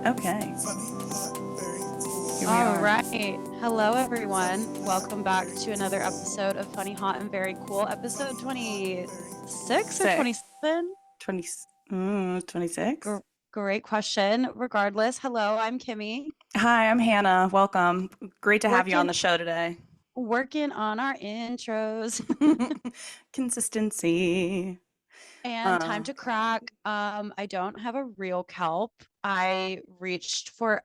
Okay. Here we All are. right. Hello, everyone. Welcome back to another episode of Funny, Hot, and Very Cool, episode 26 or Six. 27? 20, 26? Great question. Regardless, hello, I'm Kimmy, Hi, I'm Hannah. Welcome. Great to have you on working the show today. working on our intros. Consistency. And time Uh, to crack. I don't have a real kelp. I reached for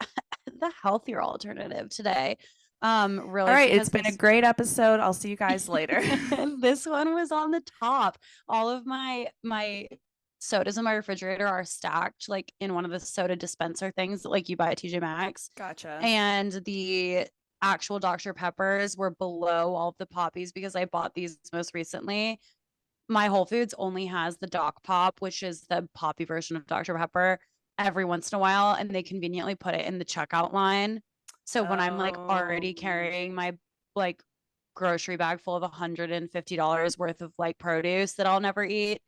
the healthier alternative today. all Really right, it's because been a this great episode. I'll see you guys later. this one was on the top. All of my sodas in my refrigerator are stacked like in one of the soda dispenser things that like you buy at TJ Maxx. Gotcha. And the actual Dr. Peppers were below all of the poppies because I bought these most recently. My Whole Foods only has the Doc Pop, which is the poppy version of Dr. Pepper, every once in a while, and they conveniently put it in the checkout line. So when I'm like Oh, already carrying my like grocery bag full of $150 worth of like produce that I'll never eat,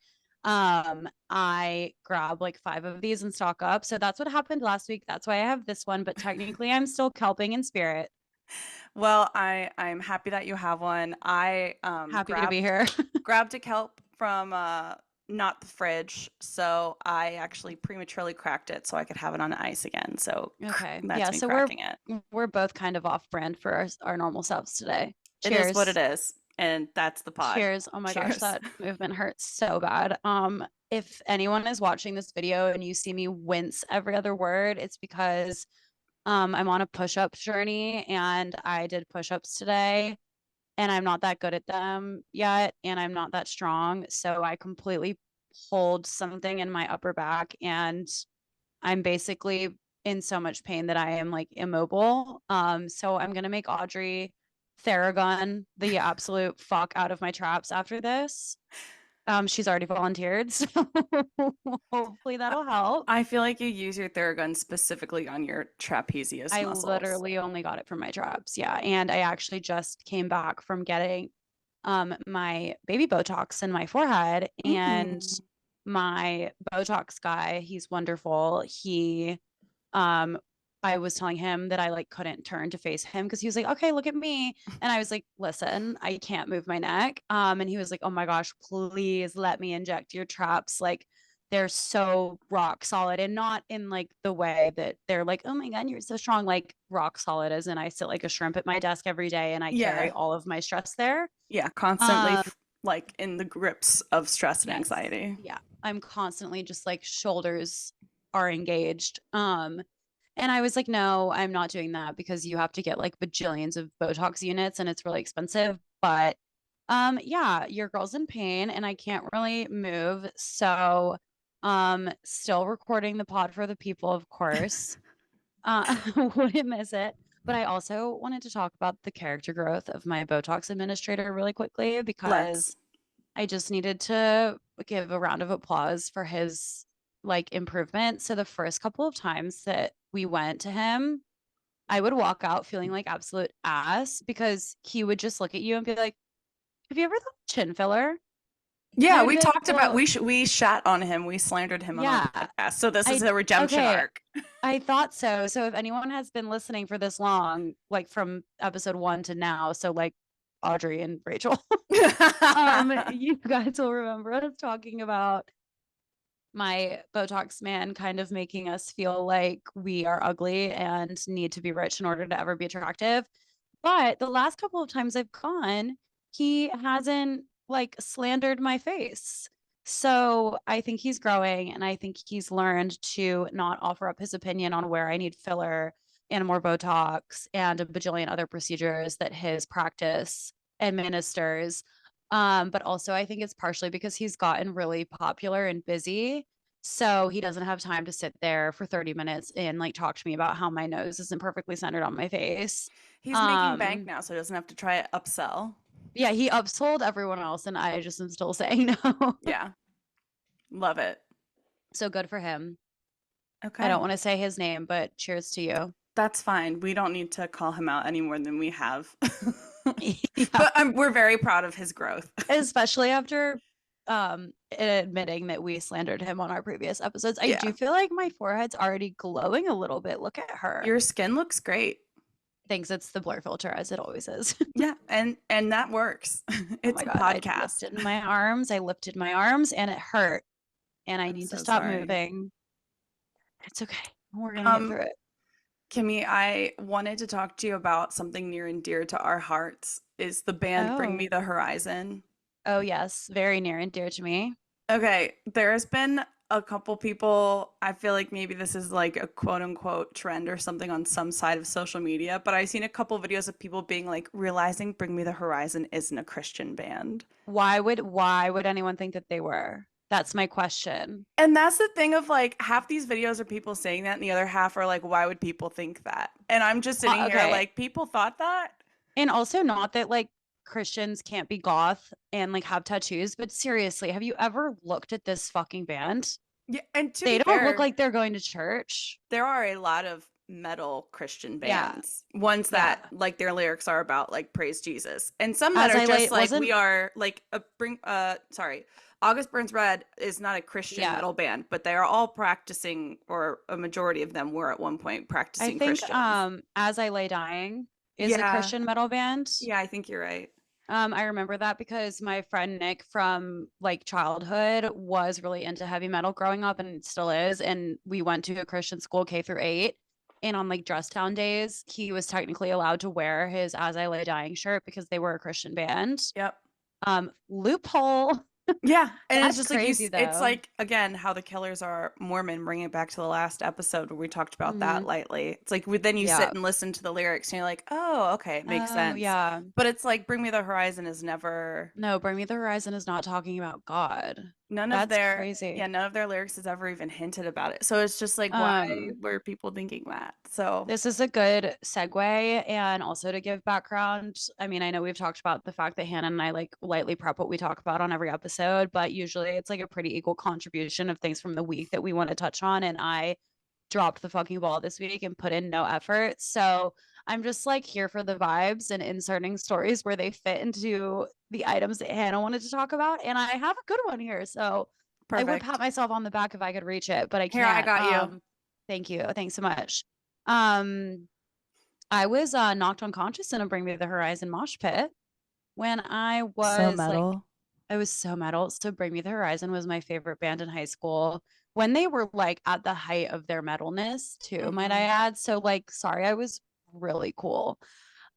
I grab like five of these and stock up. So that's what happened last week. That's why I have this one, but technically I'm still kelping in spirit. well, I'm happy that you have one. I Happy to be grabbed here. grabbed a kelp from not the fridge, so I actually prematurely cracked it so I could have it on ice again. So Okay. that's Yeah, me so cracking it. we're both kind of off brand for our normal selves today. It is what it Cheers. is, and that's the pod. Cheers. Oh my gosh, Cheers. that movement hurts so bad. If anyone is watching this video and you see me wince every other word, it's because I'm on a push-up journey and I did push-ups today and I'm not that good at them yet and I'm not that strong. So I completely pulled something in my upper back and I'm basically in so much pain that I am like immobile. So I'm gonna make Audrey Theragun the absolute fuck out of my traps after this. She's already volunteered, so hopefully I that'll help. I feel like you use your Theragun specifically on your trapezius I muscles. literally only got it from my traps, yeah. And I actually just came back from getting my baby Botox in my forehead and Mm. my Botox guy, he's wonderful. Um I was telling him that I like couldn't turn to face him because he was like, okay, look at me. And I was like, listen, I can't move my neck. And he was like, oh my gosh, please let me inject your traps. Like they're so rock solid and not in like the way that they're like, oh my God, you're so strong. Like rock solid as in I sit like a shrimp at my desk every day and I carry Yeah, all of my stress there. yeah, constantly Um, like in the grips of stress and yes. anxiety. Yeah. I'm constantly just like shoulders are engaged. And I was like, no, I'm not doing that because you have to get like bajillions of Botox units and it's really expensive. But yeah, your girl's in pain and I can't really move. So still recording the pod for the people, of course. Wouldn't miss it. But I also wanted to talk about the character growth of my Botox administrator really quickly Let's. because I just needed to give a round of applause for his like improvement. So the first couple of times that we went to him, I would walk out feeling like absolute ass because he would just look at you and be like, "Have you ever thought chin filler?" And Yeah, I would we be like, talked about "Well, we shat on him. We slandered him on our yeah, podcast. So this is I a redemption okay, arc. I thought so." So if anyone has been listening for this long, like from episode 1 to now, so like Audrey and Rachel, you guys will remember us talking about my Botox man kind of making us feel like we are ugly and need to be rich in order to ever be attractive. But the last couple of times I've gone, he hasn't like slandered my face. So I think he's growing and I think he's learned to not offer up his opinion on where I need filler and more Botox and a bajillion other procedures that his practice administers. But also I think it's partially because he's gotten really popular and busy. So he doesn't have time to sit there for 30 minutes and like talk to me about how my nose isn't perfectly centered on my face. He's making bank Um, now, so he doesn't have to try upsell. yeah, he upsold everyone else, and I just am still saying no. Yeah, love it. So good for him. I don't Okay, want to say his name, but cheers to you. that's fine. We don't need to call him out any more than we have. Yeah, But we're very proud of his growth. especially after admitting that we slandered him on our previous episodes. I Yeah. do feel like my forehead's already glowing a little bit. Look at her. Your skin looks great. Thinks it's the blur filter, as it always is. Yeah, and that works. Oh It's my a God. I podcast. lifted my arms. I lifted my arms and it hurt. And I I'm need to so stop sorry. moving. It's okay. We're gonna get Um, through it. Kimmy, I wanted to talk to you about something near and dear to our hearts is the band Bring Me Oh. the Horizon. Oh yes. Very near and dear to me. Okay, there's been a couple people, I feel like maybe this is like a quote unquote trend or something on some side of social media, but I've seen a couple videos of people being like realizing Bring Me the Horizon isn't a Christian band. Why would anyone think that they were? That's my question. And that's the thing of like half these videos are people saying that and the other half are like, why would people think that? And I'm just sitting here Okay. like, people thought that? And also not that like Christians can't be goth and like have tattoos, but seriously, have you ever looked at this fucking band? Yeah, and to They be don't look fair, like they're going to church. there are a lot of metal Christian Yeah. bands, ones Yeah. that like their lyrics are about like praise Jesus, and some that As are I just like like we wasn't are like a bring sorry, August Burns Red is not a Christian yeah. metal band, but they are all practicing, or a majority of them were at one point I practicing think Christians. As I Lay Dying is a Yeah, Christian metal band. yeah, I think you're right. I remember that because my friend Nick from like childhood was really into heavy metal growing up and still is. And we went to a Christian school K through 8. And on like dress down days, he was technically allowed to wear his As I Lay Dying shirt because they were a Christian band. Yep. Loophole. Yeah, and it's That's just like crazy it's though. like again how the Killers are Mormon, bringing it back to the last episode where we talked about that Hmm. lightly. It's like then you sit Yeah. and listen to the lyrics and you're like, oh, okay, it makes Oh, sense. yeah. But it's like Bring Me the Horizon is never No, Bring Me the Horizon is not talking about God. none of That's their crazy. yeah, none of their lyrics has ever even hinted about it. So it's just like why Um, were people thinking that? So This is a good segue. And also to give background, I mean, I know we've talked about the fact that Hannah and I like lightly prep what we talk about on every episode, but usually it's like a pretty equal contribution of things from the week that we want to touch on. And I dropped the fucking ball this week and put in no effort. So I'm just like here for the vibes and inserting stories where they fit into the items that Hannah wanted to talk about. And I have a good one here. So I would pat perfect. myself on the back if I could reach it, but I Here, I can't. got you. Thank you. Thanks so much. Um, I was knocked unconscious in a Bring Me the Horizon mosh pit when I So was like, metal. I was so metal. So Bring Me the Horizon was my favorite band in high school when they were like at the height of their metalness too, might I Hmm. add. So like, sorry, I was really cool.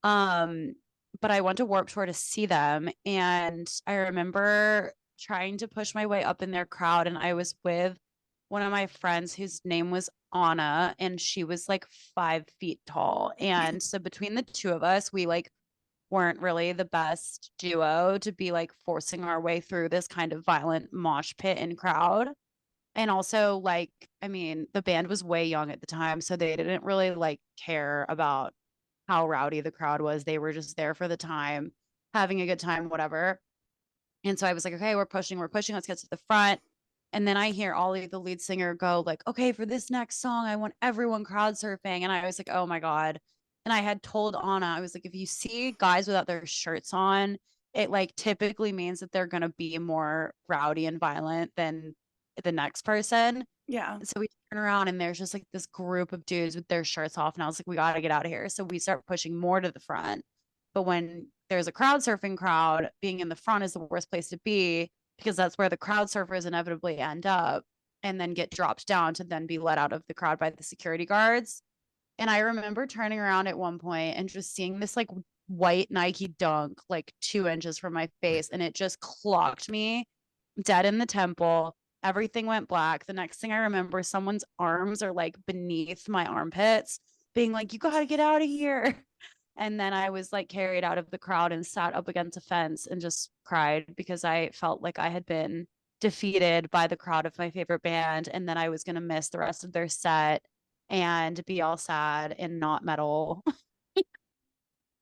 Um, but I went to Warped Tour to see them, and I remember trying to push my way up in their crowd, and I was with one of my friends whose name was Anna, and she was like 5 feet tall. And so between the two of us, we like weren't really the best duo to be like forcing our way through this kind of violent mosh pit and crowd. And also, like, I mean, the band was way young at the time, so they didn't really like care about how rowdy the crowd was. They were just there for the time, having a good time, whatever. And so I was like, okay, we're pushing, let's get to the front. And then I hear Ollie, the lead singer, go like, okay, for this next song, I want everyone crowd surfing. And I was like, oh my God. And I had told Anna, I was like, if you see guys without their shirts on, it like typically means that they're gonna be more rowdy and violent than the next person. Yeah. And so we turn around and there's just like this group of dudes with their shirts off. And I was like, we got to get out of here. So we start pushing more to the front. But when there's a crowd surfing crowd, being in the front is the worst place to be because that's where the crowd surfers inevitably end up and then get dropped down to then be let out of the crowd by the security guards. And I remember turning around at one point and just seeing this like white Nike dunk like 2 inches from my face. And it just clocked me dead in the temple. Everything went black. The next thing I remember, someone's arms are like beneath my armpits, being like, you got to get out of here. And then I was like carried out of the crowd and sat up against a fence and just cried because I felt like I had been defeated by the crowd of my favorite band. And then I was going to miss the rest of their set and be all sad and not metal.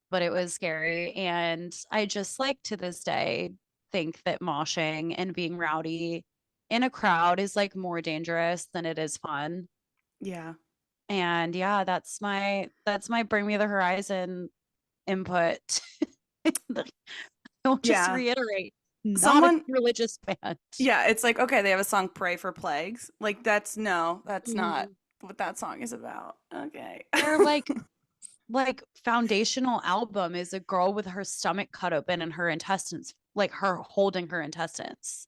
But it was scary. And I just like to this day think that moshing and being rowdy in a crowd is like more dangerous than it is fun. Yeah. And yeah, that's my Bring Me the Horizon input. I'll just Yeah. reiterate. not a Someone, religious band. yeah, it's like, okay, they have a song Pray for Plagues. Like that's no, that's not Mhm. what that song is about. Okay. They're like foundational album is a girl with her stomach cut open and her intestines, like her holding her intestines.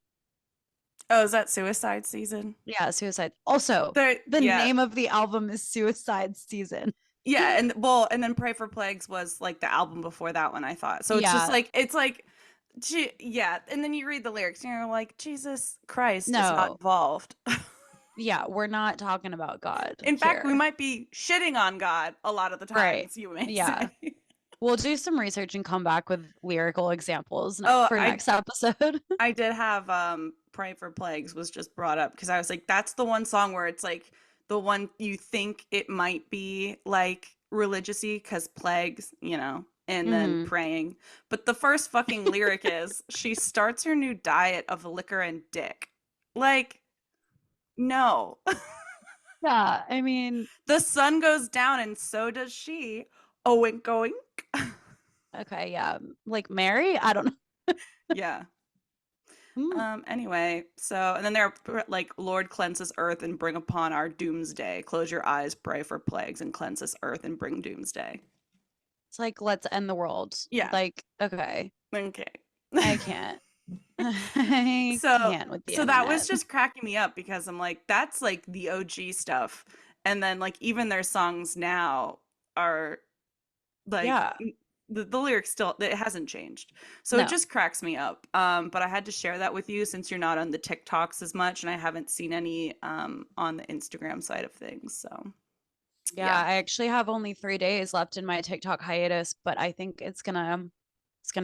Oh, is that Suicide Season? Yeah, suicide. Also, There, the yeah. name of the album is Suicide Season. Yeah, and well, and then Pray for Plagues was like the album before that one, I thought. So Yeah, it's like yeah, and then you read the lyrics and you're like, Jesus Christ is not no. involved. Yeah, we're not talking about God In fact, we here. might be shitting on God a lot of the Right. times, you may Yeah. say. We'll do some research and come back with lyrical examples Oh, for next episode. I did have Pray for Plagues was just brought up because I was like, that's the one song where it's like the one you think it might be like religious-y because plagues, and then Hmm. praying. But the first fucking lyric is she starts her new diet of liquor and dick. Like, no. Yeah, I mean, The sun goes down and so does she. Oink oink. okay, yeah. Like Mary? I don't know. Yeah. Mm. Anyway, so and then they're like, Lord cleanses earth and bring upon our doomsday. Close your eyes, pray for plagues, and cleanse this earth and bring doomsday. It's like let's end the world. Yeah. Like, okay, Okay. I can't. I So can't with the so that was internet. just cracking me up because I'm like, that's like the OG stuff. And then like even their songs now are like Yeah. the lyrics still it hasn't changed. So it No. just cracks me up. But I had to share that with you since you're not on the TikToks as much and I haven't seen any on the Instagram side of things. So Yeah, yeah. I actually have only 3 days left in my TikTok hiatus, but I think it's gonna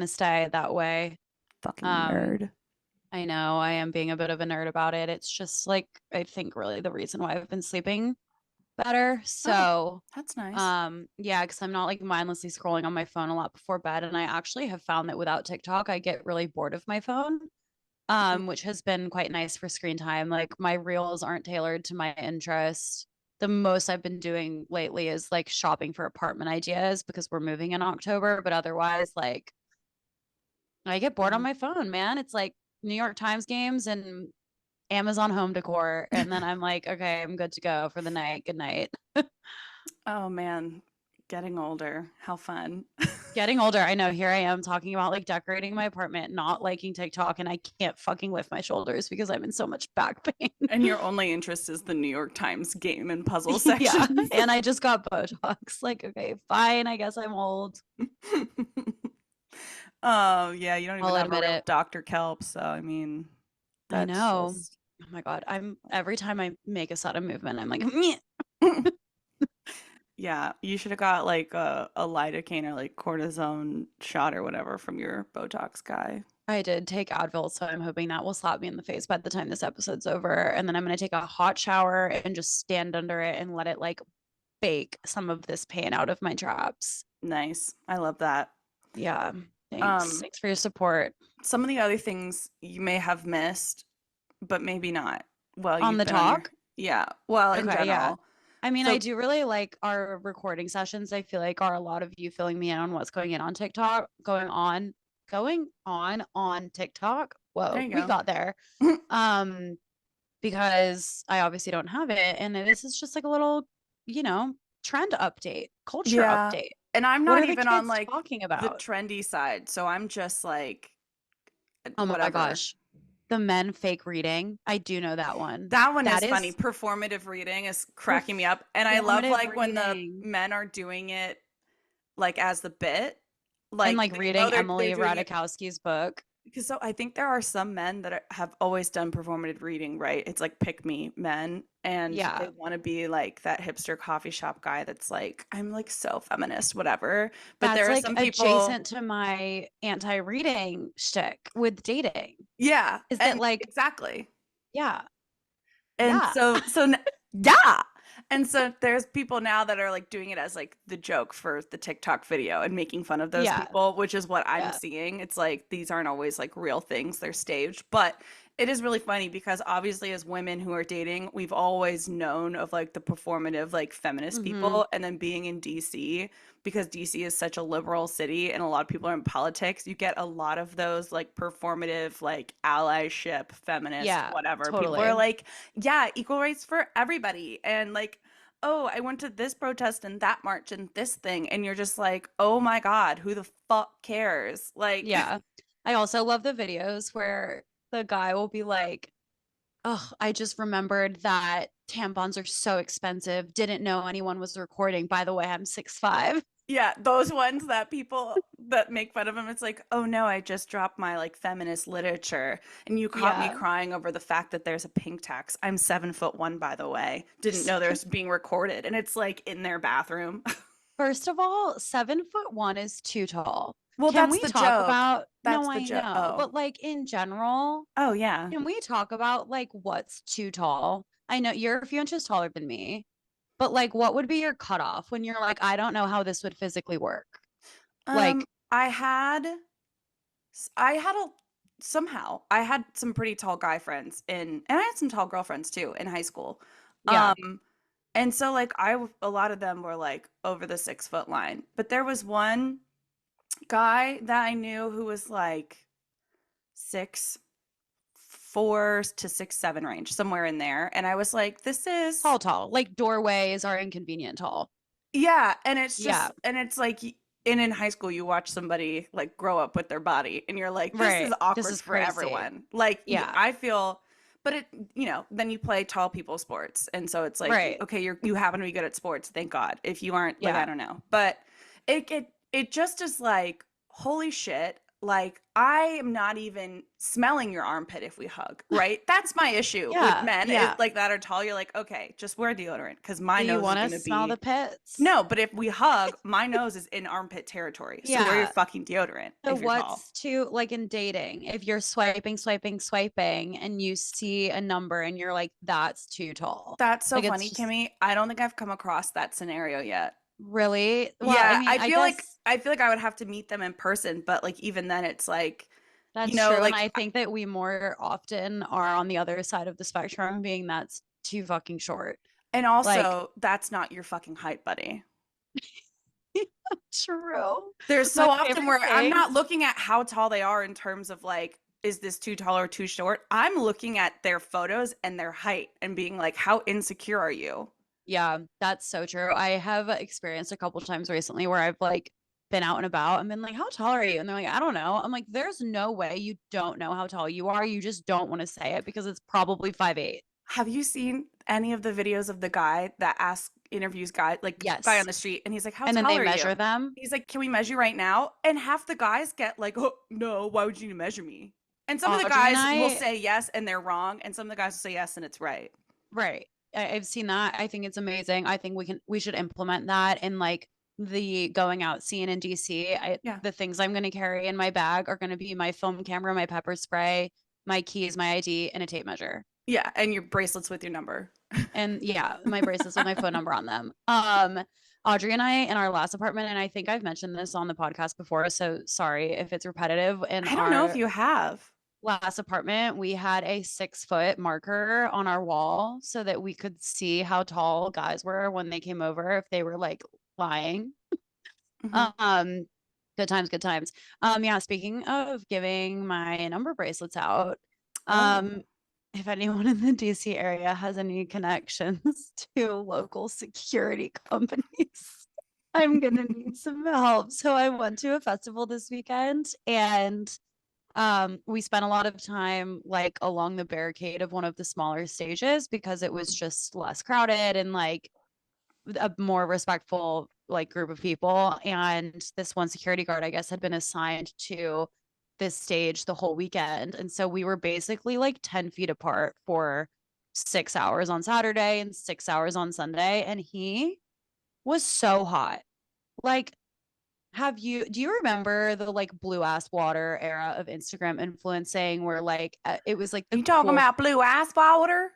stay that way. Fucking Um, nerd. I know I am being a bit of a nerd about it. It's just like I think really the reason why I've been sleeping better. Oh, So, that's nice. yeah, because I'm not like mindlessly scrolling on my phone a lot before bed. And I actually have found that without TikTok, I get really bored of my phone, Mm. which has been quite nice for screen time. Like my reels aren't tailored to my interest. The most I've been doing lately is like shopping for apartment ideas because we're moving in October. But otherwise, like I get bored on Mhm. my phone, man. It's like New York Times games and Amazon home decor. And then I'm like, okay, I'm good to go for the night. Good night. Oh man, getting older. How fun. Getting older, I know here I am talking about like decorating my apartment, not liking TikTok, and I can't fucking lift my shoulders because I'm in so much back pain. And your only interest is the New York Times game and puzzle Yeah. sections. And I just got Botox. Like, okay, fine. I guess I'm old. Oh, yeah, you don't even I'll have a admit real it. Dr. Kelp, so I mean, I that's know. just Oh my God. I'm every time I make a sudden movement, I'm like, "Meh." yeah, you should have got like a lidocaine or like cortisone shot or whatever from your Botox guy. I did take Advil, so I'm hoping that will slap me in the face by the time this episode's over. And then I'm going to take a hot shower and just stand under it and let it like bake some of this pain out of my traps. Nice. I love that. Yeah. Thanks. Um, Thanks for your support. some of the other things you may have missed, but maybe not. Well, On you've the been on your talk? yeah, well, in Okay, yeah. general. I mean, I So do really like our recording sessions. I feel like are a lot of you filling me in on what's going in on TikTok, going on TikTok. there Whoa, you we go. got there. Um, because I obviously don't have it, and this is just like a little, you know, trend update, culture Yeah. update. And I'm What not are the even on kids like talking the about? trendy side. So I'm just like Oh my whatever. gosh, the men fake reading. I do know that one. That one That is funny. is Performative reading is cracking me up. And I love performative like when the reading. men are doing it like as the bit. And Like like they know reading they're Emily doing it Ratajkowski's book. because so I think there are some men that have always done performative reading, right? It's like pick me men, and they Yeah, want to be like that hipster coffee shop guy that's like, I'm like so feminist, whatever. But that's there are like some people, adjacent to my anti-reading shtick with dating. yeah, Is that and like, exactly. yeah, And yeah, yeah. And so there's people now that are like doing it as like the joke for the TikTok video and making fun of those yeah, people, which is what I'm yeah. seeing. It's like these aren't always like real things, they're staged. But It is really funny because obviously as women who are dating, we've always known of like the performative like feminist Hmm. people and then being in DC because DC is such a liberal city and a lot of people are in politics, you get a lot of those like performative like allyship feminist Yeah, whatever. People are totally. like, yeah, equal rights for everybody and like oh, I went to this protest and that march and this thing and you're just like, "Oh my God, who the fuck cares?" Like Yeah. I also love the videos where the guy will be like, "Oh, I just remembered that tampons are so expensive. Didn't know anyone was recording. By the way, I'm 6'5". yeah, those ones that people that make fun of him, it's like, oh no, I just dropped my like feminist literature, and you caught me Yeah. crying over the fact that there's a pink tax. I'm 7'1", by the way. Didn't know there's being recorded, and it's like in their bathroom. First of all, 7'1" is too tall. Well, Can that's we the talk joke. about, no, That's the I joke. know, Oh, but like in general, oh yeah. can we talk about like what's too tall? I know you're a few inches taller than me, but like what would be your cutoff when you're like, I don't know how this would physically work? Like, I had, I had a somehow I had some pretty tall guy friends and I had some tall girlfriends too in high school. yeah, Um, And so like a lot of them were like over the 6 foot line. But there was one guy that I knew who was like 6'4" to 6'7" range, somewhere in there. And I was like, this is tall, tall. Like doorways are inconvenient tall. yeah. And it's Yeah, just and it's like and in high school you watch somebody like grow up with their body and you're like, this is right. This awkward is for crazy. everyone. Like Yeah, I feel but it then you play tall people sports and so it's like right. okay you happen to be good at sports, thank God. If you aren't, like, I Yeah. don't know, but it just is like holy shit, like I am not even smelling your armpit if we hug, right? That's my issue with Yeah, men is yeah. like that are tall. You're like, okay, just wear deodorant because my Do you nose is want to gonna smell the be pits? no, but if we hug, my nose is in armpit territory. So wear your Yeah. fucking deodorant So if you're tall. what's to like in dating, if you're swiping, swiping, swiping, and you see a number and you're like, that's too tall. That's so Like it's funny, just Kimmy. I don't think I've come across that scenario yet. really, well, I Yeah, mean, I guess I feel like I would have to meet them in person, but like even then it's like, that's true. And like I think that we more often are on the other side of the spectrum, being that's too fucking short. and Like, also that's not your fucking height, buddy. true. There's My so often favorite where I'm thing. not looking at how tall they are in terms of like, is this too tall or too short? I'm looking at their photos and their height and being like, how insecure are you? Yeah, that's so true. I have experienced a couple times recently where I've like been out and about and been like, "How tall are you?" And they're like, "I don't know." I'm like, "There's no way you don't know how tall you are. You just don't want to say it because it's probably 5'8". Have you seen any of the videos of the guy that asks interviews guy on Yes. the street and he's like, "How And then tall they are you?" measure them. He's like, "Can we measure right now?" And half the guys get like, "Oh, no, why would you need to measure me?" And some of the Audrey and guys will I, say yes and they're wrong, and some of the guys will say yes and it's right. right. I've seen that. I think it's amazing. I think we should implement that in like the going out scene in DC. Yeah. The things I'm going to carry in my bag are going to be my film camera, my pepper spray, my keys, my ID, and a tape measure. Yeah, and your bracelets with your number. And yeah, my bracelets with my phone number on them. Audrey and I in our last apartment, and I think I've mentioned this on the podcast before, so sorry if it's repetitive. In I don't know if our you have. last apartment, we had a 6 foot marker on our wall so that we could see how tall guys were when they came over, if they were like lying. Hmm. Um, good times, good times. Yeah, speaking of giving my number bracelets out, Oh. um, if anyone in the DC area has any connections to local security companies, I'm gonna need some help. So I went to a festival this weekend and we spent a lot of time like along the barricade of one of the smaller stages because it was just less crowded and like a more respectful like group of people. And this one security guard, I guess, had been assigned to this stage the whole weekend. And so we were basically like 10 feet apart for 6 hours on Saturday and 6 hours on Sunday. And he was so hot. Like, do you remember the like blue ass water era of Instagram influencing where like it was like the You talking cool about blue ice water?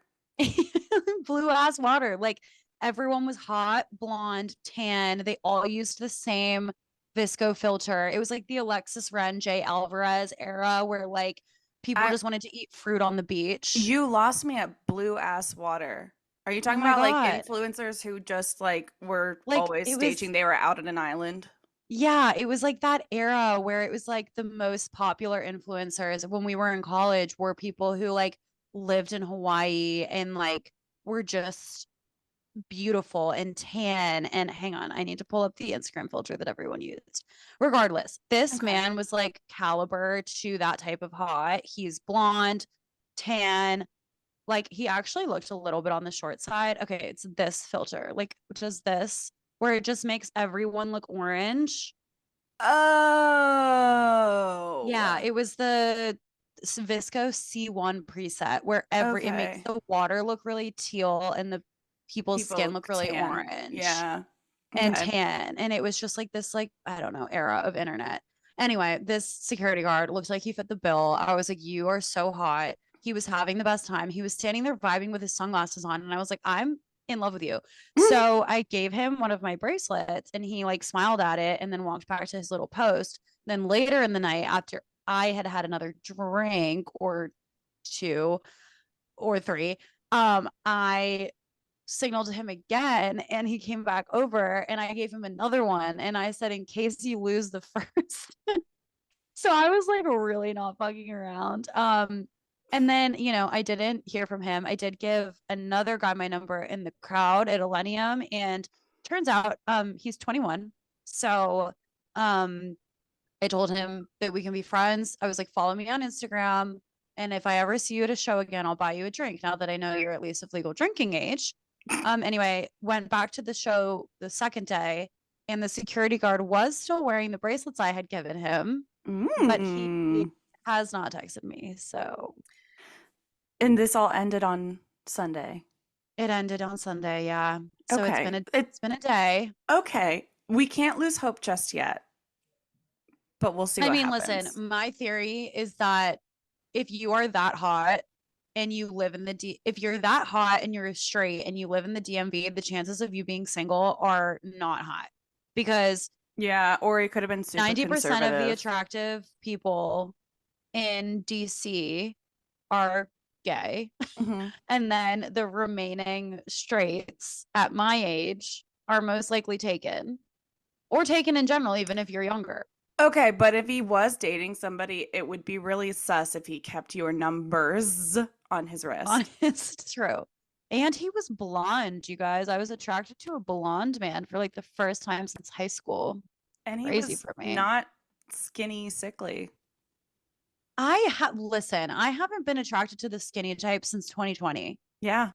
blue ass water. Like everyone was hot, blonde, tan. They all used the same visco filter. It was like the Alexis Ren, Jay Alvarez era where like People I just wanted to eat fruit on the beach. You lost me at blue ass water. Are you Oh talking my about like God. influencers who just like were Like always it staging was, they were out on an island? yeah, it was like that era where it was like the most popular influencers when we were in college were people who like lived in Hawaii and like were just beautiful and tan. And hang on, I need to pull up the Instagram filter that everyone used. Regardless, this Okay. man was like caliber to that type of hot. He's blonde, tan. Like he actually looked a little bit on the short side. Okay, it's this filter, like does this where it just makes everyone look orange. Yeah, Oh. it was the Visco C1 preset where every it makes Okay. the water look really teal and the people's People skin look look really tan. orange Yeah. and Okay. tan. And it was just like this, like, I don't know, era of internet. Anyway, this security guard looked like he fit the bill. I was like, you are so hot. He was having the best time. He was standing there vibing with his sunglasses on. And I was like, I'm in love with you. So I gave him one of my bracelets and he like smiled at it and then walked back to his little post. Then later in the night, after I had had another drink or two or three, I signaled to him again and he came back over and I gave him another one and I said, in case you lose the first. So I was like really not fucking around. And then, I didn't hear from him. I did give another guy my number in the crowd at Millennium and turns out he's 21. So um I told him that we can be friends. I was like, follow me on Instagram. And if I ever see you at a show again, I'll buy you a drink now that I know you're at least of legal drinking age. Anyway, went back to the show the second day, and the security guard was still wearing the bracelets I had given him, but he Mm. has not texted me. So And this all ended on Sunday. it ended on Sunday. Yeah. So it's been Okay. a it's been a day. Okay. We can't lose hope just yet, but we'll see I what mean, listen, happens. my theory is that if you are that hot and you live in if you're that hot and you're straight and you live in the DMV, the chances of you being single are not high because Yeah, or he could have been super 90% of the conservative. attractive people in DC are gay. Hmm. And then the remaining straights at my age are most likely taken or taken in general, even if you're younger. Okay, but if he was dating somebody, it would be really sus if he kept your numbers on his wrist. Honest, true. And he was blonde, you guys. I was attracted to a blonde man for like the first time since high school. And he Crazy was for me. not skinny, sickly. Listen, I haven't been attracted to the skinny type since 2020. Yeah.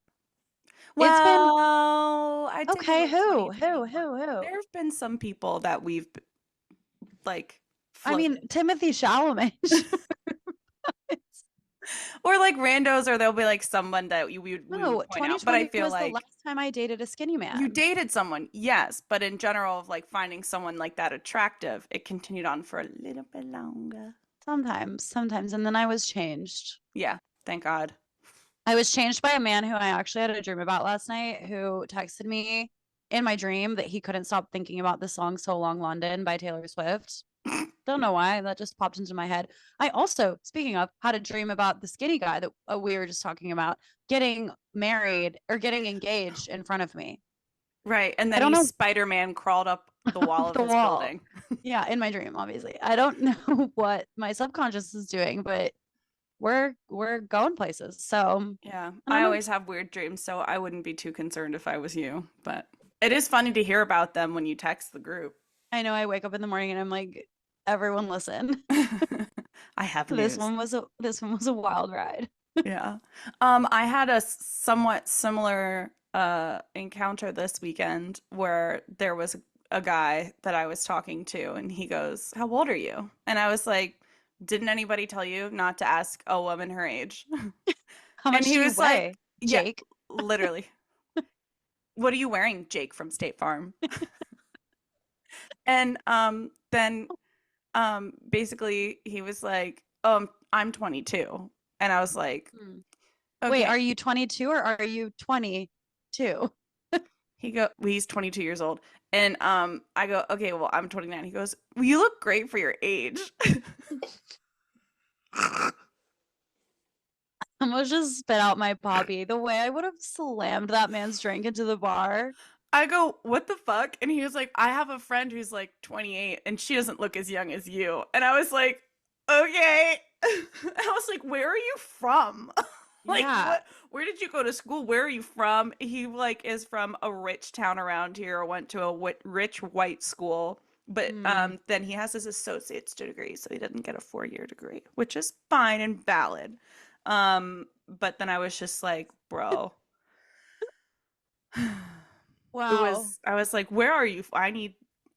It's been Well, I'd say okay. maybe like Who? Who? 2021. Who? Who? There have been some people that we've like I mean, floated. Timothy Chalamet. Or like randos, or there'll be like someone that we No, would point out. But I 2020 feel was the like last time I dated a skinny you man. dated someone, yes, but in general, of like finding someone like that attractive, it continued on for a little bit longer. Sometimes. And then I was changed. Yeah, thank God. I was changed by a man who I actually had a dream about last night who texted me in my dream that he couldn't stop thinking about the song So Long London by Taylor Swift. Don't know why that just popped into my head. I also, speaking of, had a dream about the skinny guy that we were just talking about getting married or getting engaged in front of me. Right, and I then don't he know Spider-Man crawled up the wall of the his wall. building. Yeah, in my dream, obviously. I don't know what my subconscious is doing, but we're going places. So Yeah, I don't I know. always have weird dreams, so I wouldn't be too concerned if I was you. But it is funny to hear about them when you text the group. I know I wake up in the morning and I'm like, everyone listen. I have This news. one was a wild ride. Yeah. I had a somewhat similar encounter this weekend where there was a guy that I was talking to and he goes, "How old are you?" And I was like, "Didn't anybody tell you not to ask a woman her age?" How And much he do you was like, weigh, "Yeah, Jake? literally. What are you wearing, Jake from State Farm?" And then basically he was like, I'm 22." And I was like, Hmm. Wait, "Okay." are you 22 or are you 22? He's 22 years old. And I go, "Okay, well, I'm 29." He goes, "Well, you look great for your age." almost just spit out my poppy. The way I would have slammed that man's drink into the bar. I go, what the fuck? And he was like, I have a friend who's like 28 and she doesn't look as young as you. And I was like, okay. I was like, where are you from? Like, Yeah. where did you go to school? Where are you from? He like is from a rich town around here, went to a rich white school. But Hmm. then he has his associate's degree, so he didn't get a 4-year degree, which is fine and valid. But then I was just like, bro, it Wow. was I was like, "Where are you?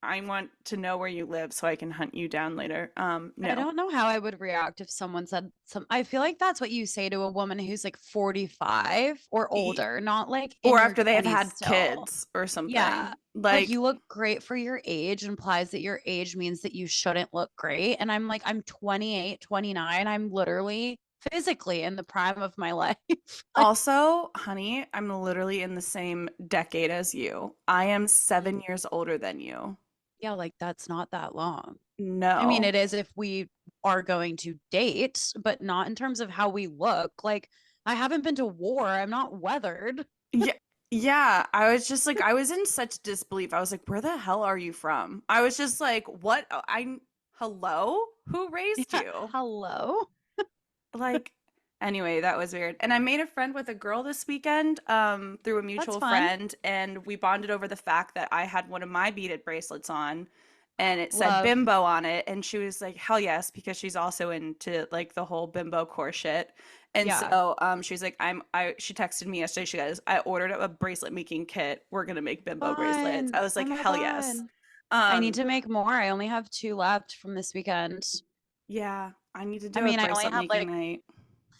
I want to know where you live so I can hunt you down later." I No. don't know how I would react if someone said some. I feel like that's what you say to a woman who's like 45 or E- older, not like Or in your after they have 20s had still. kids or Yeah. something. Like Like, you look great for your age implies that your age means that you shouldn't look great. And I'm like, I'm 28, 29. I'm literally physically in the prime of my life. Like, also, honey, I'm literally in the same decade as you. I am 7 years older than you. yeah, like that's not that long. I mean, No. it is if we are going to date, but not in terms of how we look. Like, I haven't been to war. I'm not weathered. Yeah. Yeah, I was just like I was in such disbelief. I was like, "Where the hell are you from?" I was just like, "What? I'm hello? Who raised Yeah. you?" Hello. Like, anyway, that was weird. And I made a friend with a girl this weekend, through a That's mutual fun. friend, and we bonded over the fact that I had one of my beaded bracelets on, and it said Love. bimbo on it, and she was like, hell yes, because she's also into like the whole bimbo core shit. And Yeah. so she was like, she texted me yesterday, she goes, I ordered a bracelet making kit. We're gonna make bimbo bracelets. Fun. I was Oh like, my hell yes. God. I need Um, to make more. I only have two left from this weekend. yeah, I need to I do a mean, I only bracelet have making like night.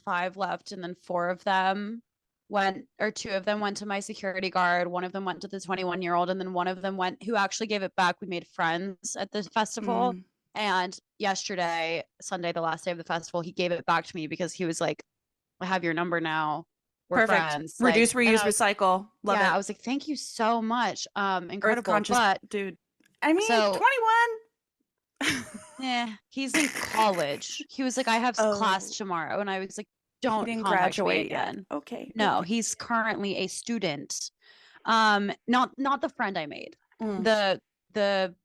five left, and then four of them went, or two of them went to my security guard. One of them went to the 21-year-old, and then one of them went, who actually gave it back. We made friends at the festival. Mm, And yesterday, Sunday, the last day of the festival, he gave it back to me because he was like, I have your number now. We're perfect. friends. Like, Reduce, and reuse, I was, recycle. Love yeah, I it. was like, thank you so much. Earth Incredible. conscious But dude. I mean, so 21. yeah, he's in college. He was like, I have class Oh, tomorrow. And I was like, he don't didn't contact me graduate yet. again. Okay, No, okay. he's currently a student. Not the friend I made. Mm, The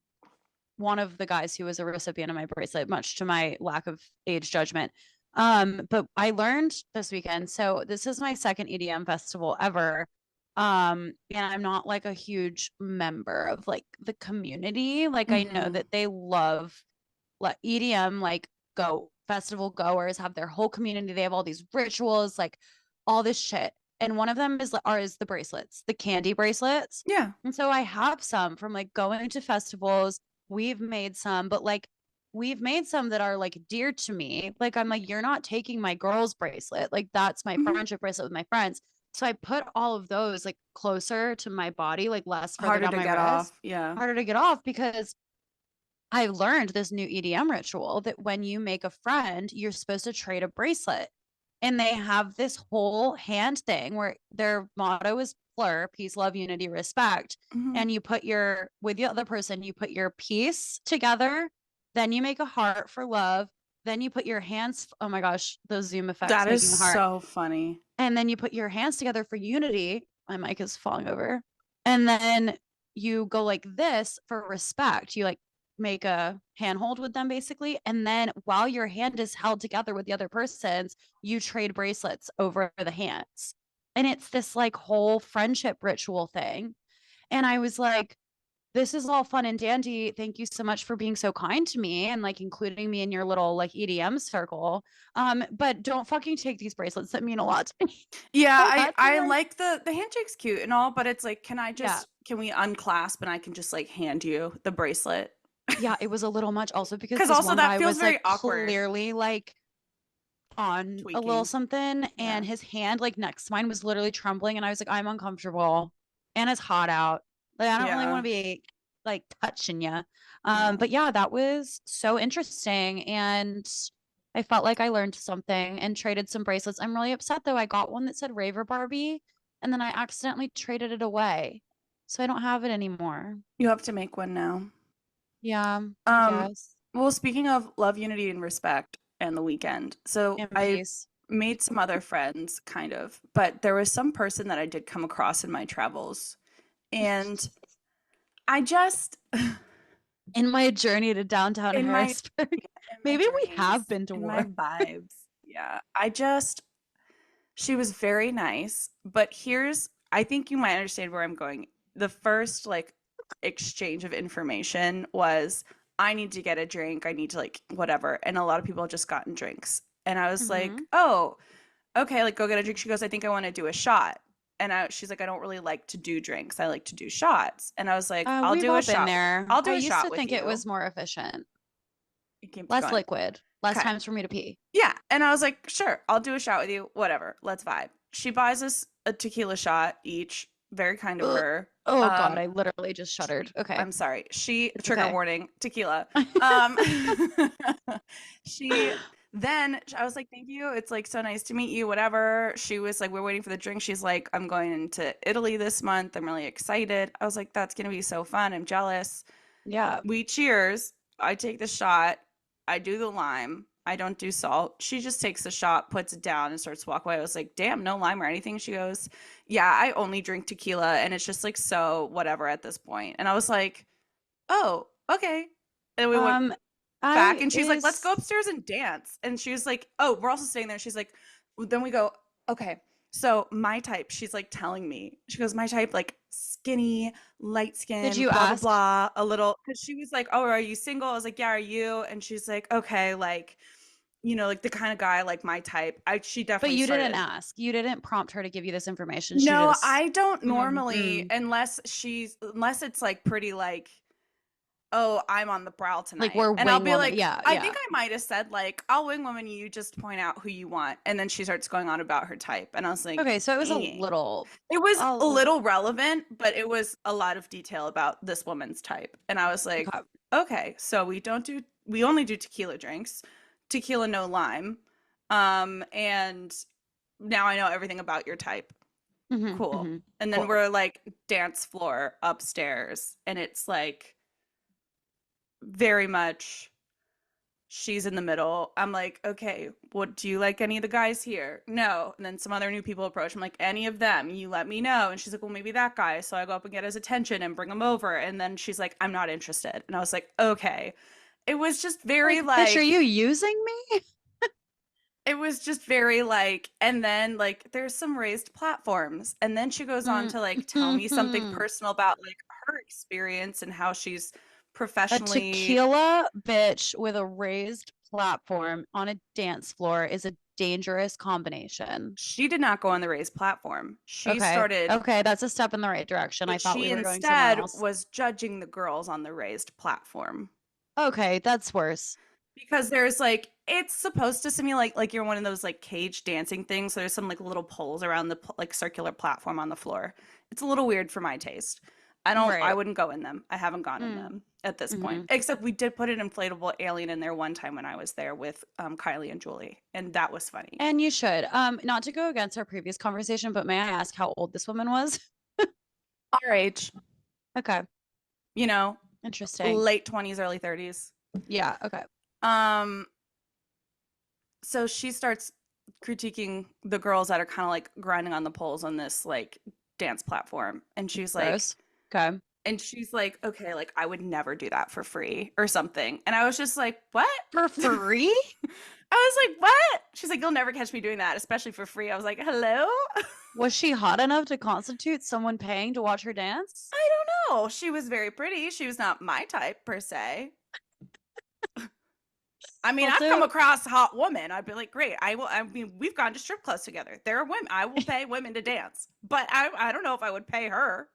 one of the guys who was a recipient of my bracelet, much to my lack of age judgment. But I learned this weekend. So this is my second EDM festival ever. And I'm not like a huge member of like the community. Like I know mm-hmm. that they love like EDM, like go festival goers have their whole community. They have all these rituals, like all this shit. And one of them is the bracelets, the candy bracelets. Yeah. And so I have some from like going to festivals. We've made some, but like we've made some that are like dear to me. Like I'm like, you're not taking my girl's bracelet. Like that's my Hmm. friendship bracelet with my friends. So I put all of those like closer to my body, like less further Harder down to my get wrist, off. Yeah. harder to get off because I learned this new EDM ritual that when you make a friend, you're supposed to trade a bracelet. And they have this whole hand thing where their motto is fleur, peace, love, unity, respect. Hmm. And you put your, with the other person, you put your piece together, then you make a heart for love. Then you put your hands, oh my gosh, those Zoom effects That is making a heart. so funny. And then you put your hands together for unity. My mic is falling over. And then you go like this for respect. You like make a handhold with them basically. And then while your hand is held together with the other person's, you trade bracelets over the hands. And it's this like whole friendship ritual thing. And I was like, this is all fun and dandy. Thank you so much for being so kind to me and like including me in your little like EDM circle. But don't fucking take these bracelets that mean a lot to me. Yeah, I I had to I like, like the handshake's cute and all, but it's like, yeah, can we unclasp and I can just like hand you the bracelet? yeah, it was a little much also because Because this also one that guy feels was like very awkward. clearly like on a little Tweaking. something Yeah. and his hand like next to mine was literally trembling and I was like, I'm uncomfortable and it's hot out. Like I don't really want Yeah. to be like touching you. Yeah. But yeah, that was so interesting and I felt like I learned something and traded some bracelets. I'm really upset though. I got one that said Raver Barbie and then I accidentally traded it away. So I don't have it anymore. You have to make one now. Yeah, I Um, guess. well, speaking of love, unity, and respect and the weekend. So In I peace. made some other friends, kind of, but there was some person that I did come across in my travels, and I just In my journey to downtown in my Harrisburg. in my Maybe we have journeys, been to in my war. vibes. Yeah. She was very nice, but I think you might understand where I'm going. The first like exchange of information was I need to get a drink, I need to like whatever. And a lot of people had just gotten drinks. And I was like, Mhm. "Oh, okay, like go get a drink." She goes, "I think I want to do a shot." She's like, "I don't really like to do drinks. I like to do shots." And I was like, "I'll We've do a all been shot. there. I'll I do a used shot to with think it you." was more efficient. It keeps Less going. liquid, less Okay. times for me to pee. Yeah. And I was like, "Sure, I'll do a shot with you. Whatever. Let's vibe." She buys us a tequila shot each. Very kind of Ugh. her. Oh God, Um, I literally just shuddered. Okay, I'm sorry. it's Trigger okay. warning, tequila. Um, she then I was like, "Thank you. It's like so nice to meet you, whatever." She was like, "We're waiting for the drink." She's like, "I'm going into Italy this month. I'm really excited." I was like, "That's gonna be so fun. I'm jealous." Yeah. We cheers. I take the shot. I do the lime. I don't do salt. She just takes the shot, puts it down, and starts to walk away. I was like, "Damn, no lime or anything." She goes, "Yeah, I only drink tequila, and it's just like so whatever at this point." And I was like, "Oh, okay." And we went Um, back, I and she's like, "Let's go is upstairs and dance." And she was like, "Oh, we're also staying there." She's like, then we go, "Okay, so my type," she's like telling me, she goes, "My type, like skinny, light Did skin, you blah blah ask? blah," a little, because she was like, "Oh, are you single?" I was like, "Yeah, are you?" And she's like, "Okay, like, like the kind of guy like my type." She But definitely you didn't started. ask. You didn't prompt her to give you this information. She No, just, I don't mm, normally, mm, unless it's like pretty like, "Oh, I'm on the prowl like tonight." we're And I'll wing be woman. like, Yeah, I think yeah. I might have said like, "I'll wing woman you, just point out who you want." And then she starts going on about her type. And I was like, Okay, so it was a "Dang." little, It was a a l- little relevant, but it was a lot of detail about this woman's type. And I was like, okay. "Okay, so we only do tequila drinks. Tequila no lime. And now I know everything about your type. Hmm, Cool." hmm. And then Cool. we're like dance floor upstairs, and it's like very much she's in the middle. I'm like, "Okay, what do you like any of the guys here?" "No." And then some other new people approach. I'm like, "Any of them, you let me know." And she's like, "Well, maybe that guy." So I go up and get his attention and bring him over. And then she's like, "I'm not interested." And I was like, "Okay." It was just very Like, bitch, are you like, using me? it was just very like, and then like there's some raised platforms. And then she goes on to like tell me something Mm. personal about like her experience and how she's A professionally. tequila bitch with a raised platform on a dance floor is a dangerous combination. She did not go on the raised platform. Okay. Okay, that's a step in the right direction. I But thought we she were going somewhere instead else. was judging the girls on the raised platform. Okay, that's worse. Because there's like, it's supposed to simulate like you're one of those like cage dancing things. So there's some like little poles around the like circular platform on the floor. It's a little weird for my taste. I Right. wouldn't go in them. I haven't gone in Mm. them at this point. Hmm. Except we did put an inflatable alien in there one time when I was there with Kylie and Julie, and that was funny. And you should. Not to go against our previous conversation, but may I ask how old this woman was? Our age, Okay. you know, Interesting. late 20s, early 30s. Yeah, okay. Um, so she starts critiquing the girls that are kind of like grinding on the poles on this like dance platform. Gross. Okay. And she's like, "Okay, like I would never do that for free or something." And I was just like, "What?" For free? I was like, "What?" She's like, "You'll never catch me doing that, especially for free." I was like, "Hello?" Was she hot enough to constitute someone paying to watch her dance? I don't know. She was very pretty. She was not my type per se. I mean, I've come Also, across a hot woman. I'd be like, "Great. I will." I mean, we've gone to strip clubs together. There are women. I will pay women to dance, but I don't know if I would pay her.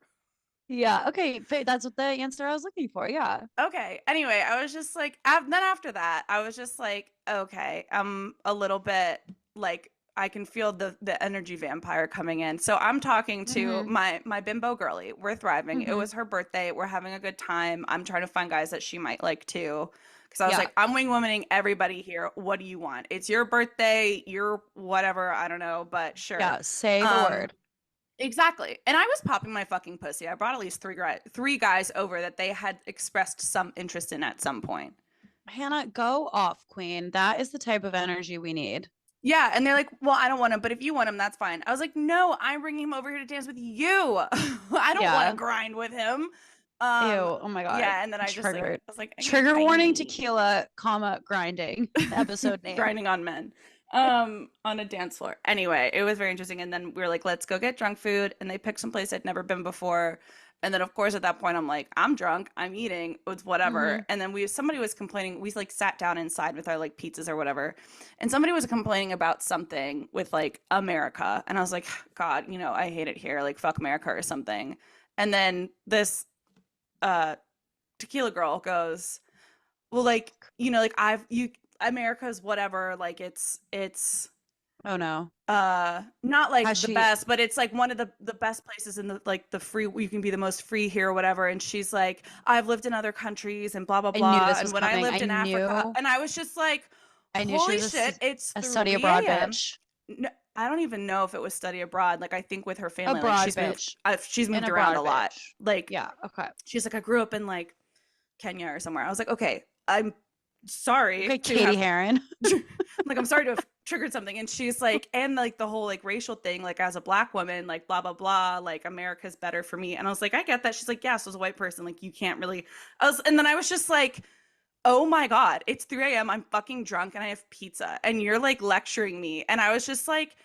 yeah, okay, that's what the answer I was looking for. Yeah. Okay. Anyway, I was just like, then after that, I was just like, "Okay, I'm a little bit like I can feel the energy vampire coming in." So I'm talking to Hmm, my bimbo girly. We're thriving. It hmm. was her birthday. We're having a good time. I'm trying to find guys that she might like too. Because I was Yeah. like, "I'm wing womaning everybody here. What do you want? It's your birthday. You're whatever. I don't know, but sure." Yeah. Say the Um, word. Exactly. And I was popping my fucking pussy. I brought at least three guys over that they had expressed some interest in at some point. Hannah, go off, queen. That is the type of energy we need. Yeah, and they're like, "Well, I don't want him, but if you want him, that's fine." I was like, "No, I'm bringing him over here to dance with you. I don't want to Yeah. grind with him." Ew. Oh my God. Yeah, and then Triggered. I was like, Trigger warning "Bye." tequila, comma, grinding. Episode name. Grinding on men on a dance floor. Anyway, it was very interesting. And then we were like, let's go get drunk food. And they picked some place I'd never been before. And then of course at that point I'm like, I'm drunk, I'm eating, it's whatever. Hmm. And then somebody was complaining, we like sat down inside with our like pizzas or whatever. And somebody was complaining about something with like America. And I was like, God, I hate it here. Like fuck America or something. And then this uh tequila girl goes, well, like, like America's whatever, like it's Oh no. not like Has the she? best, but it's like one of the best places in the like the free you can be the most free here or whatever. And she's like, I've lived in other countries and blah blah I knew blah. this And was when I coming. lived in Africa, and I was just like, I knew she holy was shit, it's a study 3 abroad a.m. bitch. No, I don't even know if it was study abroad. Like I think with her family, like Abroad bitch. she's An moved around a abroad lot. bitch. Like Yeah. Okay. she's like, I grew up in like Kenya or somewhere. I was like, okay, I'm sorry Okay, to Katie have Heron. like I'm sorry to have triggered something. And she's like, and like the whole like racial thing, like as a black woman, like blah blah blah, like America's better for me. And I was like, I get that. She's like, yeah, so as a white person, like you can't really and then I was just like, oh my God, it's 3 a.m. I'm fucking drunk and I have pizza. And you're like lecturing me. And I was just like,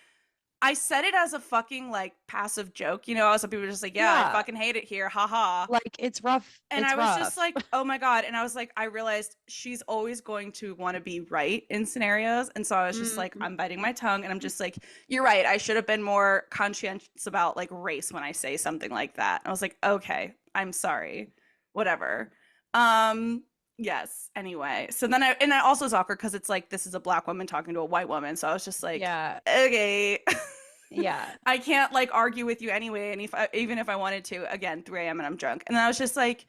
I said it as a fucking like passive joke, some people were just like, yeah, I Yeah. fucking hate it here, haha. Like it's rough. And It's I was just rough. like, oh my God. And I was like, I realized she's always going to want to be right in scenarios. And so I was just like, Mhm. I'm biting my tongue and I'm just like, you're right. I should have been more conscientious about like race when I say something like that. I was like, okay, I'm sorry. Whatever. Um, yes. Anyway. So then and it also is awkward because it's like this is a black woman talking to a white woman. So I was just like, Yeah. okay. Yeah. I can't like argue with you anyway. And even if I wanted to, again, 3 a.m. and I'm drunk. And then I was just like,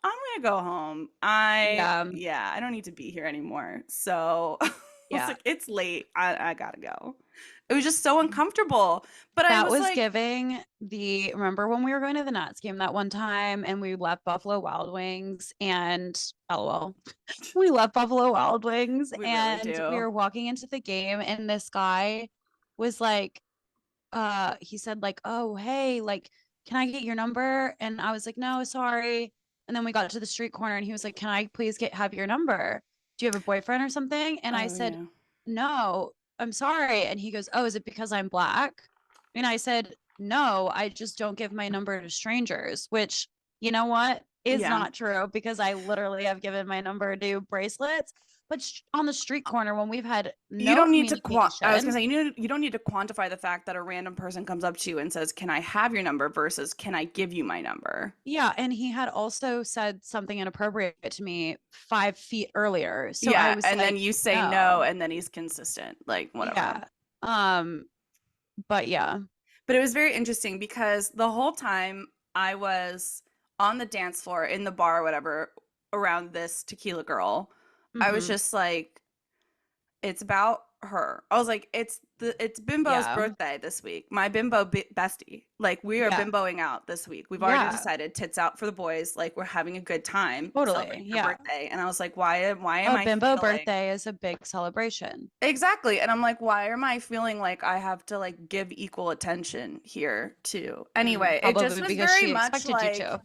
I'm gonna go home. Yeah. Yeah, I don't need to be here anymore. So I was Yeah. like, it's late. I gotta go. It was just so uncomfortable. But I That was was like, giving remember when we were going to the Nats game that one time and we left Buffalo Wild Wings and LOL. We left Buffalo Wild Wings we really and we do. were walking into the game and this guy was like, he said like, oh, hey, like, can I get your number? And I was like, no, sorry. And then we got to the street corner and he was like, can I please have your number? Do you have a boyfriend or something? And I Oh said, yeah. no, I'm sorry. And he goes, oh, is it because I'm black? And I said, no, I just don't give my number to strangers, which, you know what, is Yeah. not true because I literally have given my number to bracelets. But on the street corner, when we've had You no don't need to I was gonna communication, say you don't need to quantify the fact that a random person comes up to you and says, "Can I have your number?" versus "Can I give you my number?" yeah, and he had also said something inappropriate to me 5 feet earlier. So I Yeah, was and then like, you say no, no. and then he's consistent, like whatever. Yeah. Um, but yeah. But it was very interesting because the whole time I was on the dance floor in the bar or whatever around this tequila girl, I was Hmm. just like, it's about her. I was like, it's Bimbo's Yeah. birthday this week. My bimbo bestie. Like we are Yeah. bimboing out this week. We've already Yeah. decided tits out for the boys. Like we're having a good time Totally. celebrating her Yeah. birthday. And I was like, why am A I bimbo feeling birthday is a big celebration. exactly? And I'm like, why am I feeling like I have to like give equal attention here too? Anyway, it just Probably was because very she much expected you like to.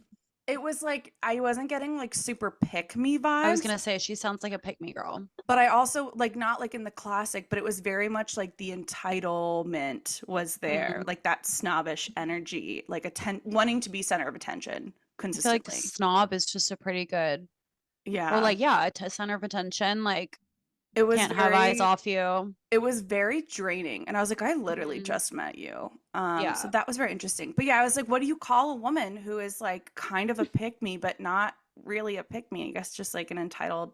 it was like I wasn't getting like super pick me I was vibes. gonna say she sounds like a pick me girl. But I also like not like in the classic, but it was very much like the entitlement was there, Mhm. like that snobbish energy, like wanting to be center of attention I feel like consistently. snob is just a pretty good, or Yeah. like, yeah, a center of attention, like It was can't have eyes very off you. it was very draining. And I was like, I literally Mhm. just met you. So Yeah. that was very interesting. But yeah, I was like, what do you call a woman who is like kind of a pick me, but not really a pick me? I guess just like an entitled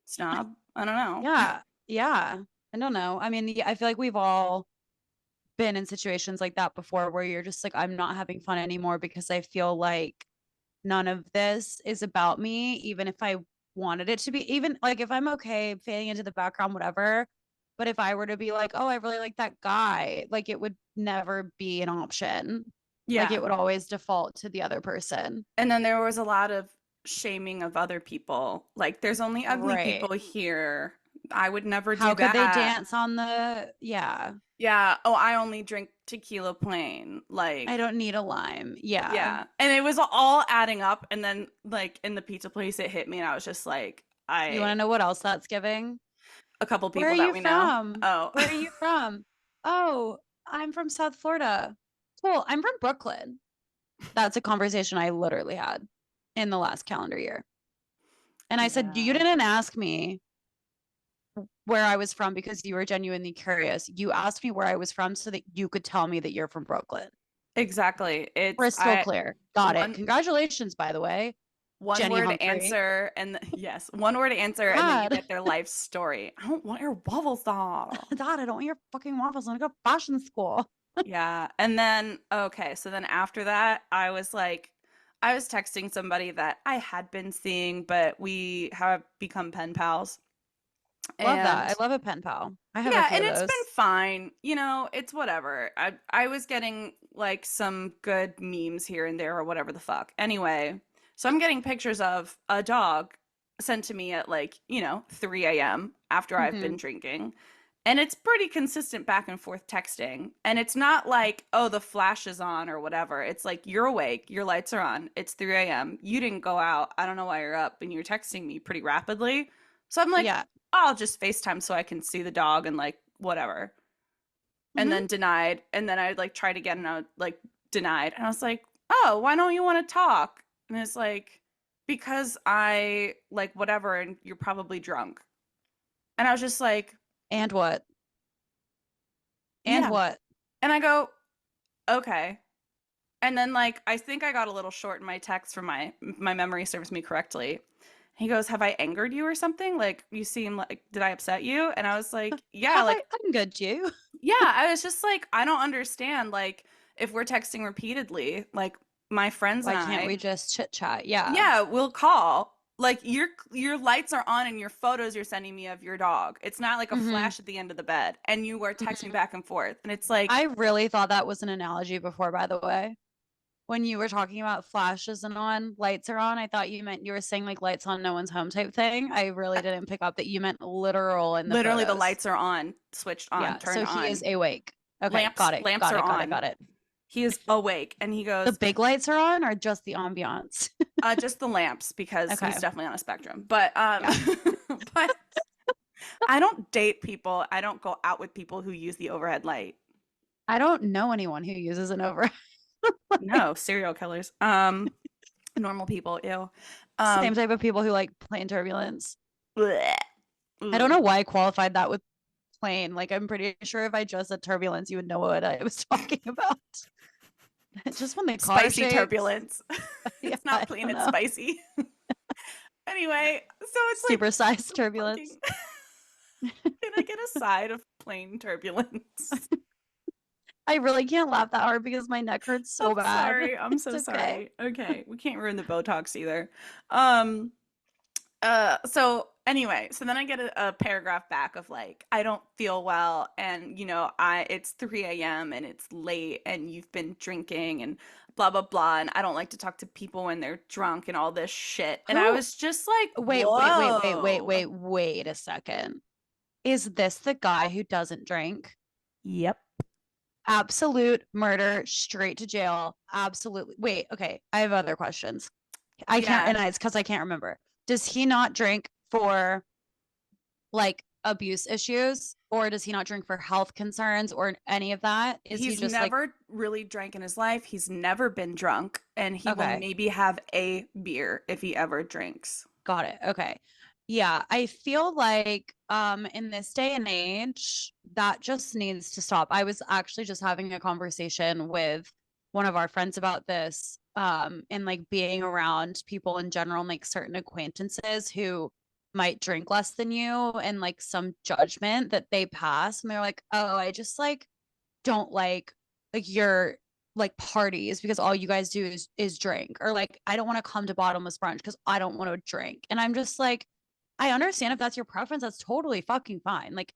snob. I don't know. Yeah. Yeah. I don't know. I mean, yeah, I feel like we've all been in situations like that before where you're just like, I'm not having fun anymore because I feel like none of this is about me, even if I wanted it to be, even like if I'm okay fading into the background, whatever. But if I were to be like, oh, I really like that guy, like it would never be an option. Like it Yeah. would always default to the other person. And then there was a lot of shaming of other people. Like, there's only ugly Right. people here. I would never do How could they that. dance on the, yeah. Yeah. Oh, I only drink tequila plain. I Like, don't need a lime. Yeah. yeah. And it was all adding up. And then, like, in the pizza place, it hit me. And I was just like, You want to know what else that's giving? a couple Where are people that you we know. from? Oh, Where are you from? Oh, I'm from South Florida. Cool. I'm from Brooklyn. That's a conversation I literally had in the last calendar year. And I said, you yeah. didn't ask me where I was from because you were genuinely curious. You asked me where I was from so that you could tell me that you're from Brooklyn. Exactly. Crystal clear. Got it. One Congratulations, by the way, one Jenny word Humphrey. answer and yes, one word answer and then you Dad, get their life story. I don't want your waffles doll. Dad, I don't want your fucking waffles. I want to go to fashion school. Yeah. And then okay, so then after that, I was texting somebody that I had been seeing, but we have become pen pals. Love that. And I love a pen pal. I have a yeah, few and of it's been those. fine. You know, it's whatever. I was getting like some good memes here and there or whatever the fuck. Anyway, so I'm getting pictures of a dog sent to me at like, 3 a.m. after I've Hmm. been drinking. And it's pretty consistent back and forth texting. And it's not like, oh, the flash is on or whatever. It's like you're awake, your lights are on, it's 3 a.m. You didn't go out. I don't know why you're up, and you're texting me pretty rapidly. So I'm like, Yeah. I'll just FaceTime so I can see the dog and like whatever. And Hmm. then denied. And then I like tried again and I was like denied. And I was like, oh, why don't you want to talk? And it's like, because I like whatever and you're probably drunk. And I was just like, And what? And yeah. what? And I go, okay. And then like I think I got a little short in my text from my memory serves me correctly. He goes, "Have I angered you or something? Like you seem like did I upset you?" And I was like, "Yeah, Have I? like I'm good, you. yeah." I was just like, "I don't understand like if we're texting repeatedly, like my friends and Why can't I, we just chit chat? Yeah. yeah, we'll call. Like your lights are on and your photos you're sending me of your dog. It's not like a Hmm. flash at the end of the bed and you are texting Hmm. back and forth." And it's like I really thought that was an analogy before, by the way. When you were talking about flashes and on, lights are on, I thought you meant you were saying like lights on no one's home type thing. I really didn't pick up that you meant literal in the literally the photos. lights are on, switched on, Yeah. turned So he is on. awake. Okay. Lamps Got it. lamps Got are it. Got it. on. Got it. He is awake and he The goes, big lights are on or just the ambiance? just the lamps because he's Okay. definitely on a spectrum. But Yeah. but I don't date people. I don't go out with people who use the overhead light. I don't know anyone who uses an over. No, serial killers. Normal people, ew. Same Um type of people who like plane turbulence. bleh, I don't know ugh. why I qualified that with plane. Like, I'm pretty sure if I just said turbulence, you would know what I was talking about. Just when the car Spicy shakes. turbulence. Yeah, It's not I plain, don't it's know. spicy. Anyway, so it's like Supersized fucking turbulence. can I get a side of plain turbulence? I really can't laugh that hard because my neck hurts I'm so bad. sorry. I'm It's so okay. sorry. Okay, we can't ruin the Botox either. Um so anyway, so then I get a paragraph back of like, I don't feel well and I it's 3 a.m. and it's late and you've been drinking and blah blah blah and I don't like to talk to people when they're drunk and all this shit. And I Who? was just like, Wait, whoa. wait a second. Is this the guy who doesn't drink? Yep. Absolute murder, straight to jail. Absolutely. Wait, okay. I have other questions. I can't, Yeah. and it's because I can't remember. Does he not drink for like abuse issues, or does he not drink for health concerns or any of that? Is he He's just like, never really drank in his life. He's never been drunk and he will okay, maybe have a beer if he ever drinks. got it. Okay. Yeah, I feel like in this day and age that just needs to stop. I was actually just having a conversation with one of our friends about this and like being around people in general and like certain acquaintances who might drink less than you and like some judgment that they pass and they're like, "Oh, I just like don't like your like parties because all you guys do is drink or like I don't want to come to bottomless brunch because I don't want to drink." And I'm just like, I understand if that's your preference, that's totally fucking fine. Like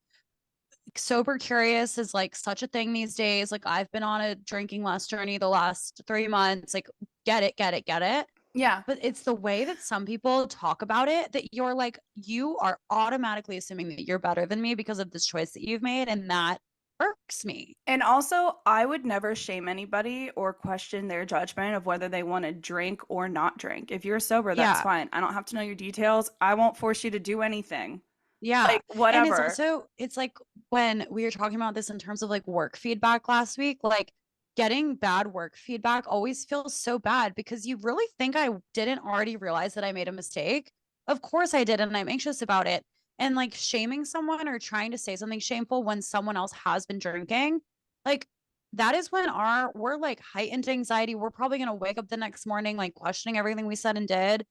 sober curious is like such a thing these days. Like I've been on a drinking less journey the last 3 months. Like get it, get it, get it. Yeah. But it's the way that some people talk about it that you're like, you are automatically assuming that you're better than me because of this choice that you've made. And that irks me. And also, I would never shame anybody or question their judgment of whether they want to drink or not drink. If you're sober, that's Yeah. fine. I don't have to know your details. I won't force you to do anything. Yeah. Like, And it's whatever. also, it's like when we were talking about this in terms of like work feedback last week, like getting bad work feedback always feels so bad because you really think I didn't already realize that I made a mistake. Of course I did, and I'm anxious about it. And like shaming someone or trying to say something shameful when someone else has been drinking, like that is when we're like heightened anxiety. We're probably gonna wake up the next morning like questioning everything we said and did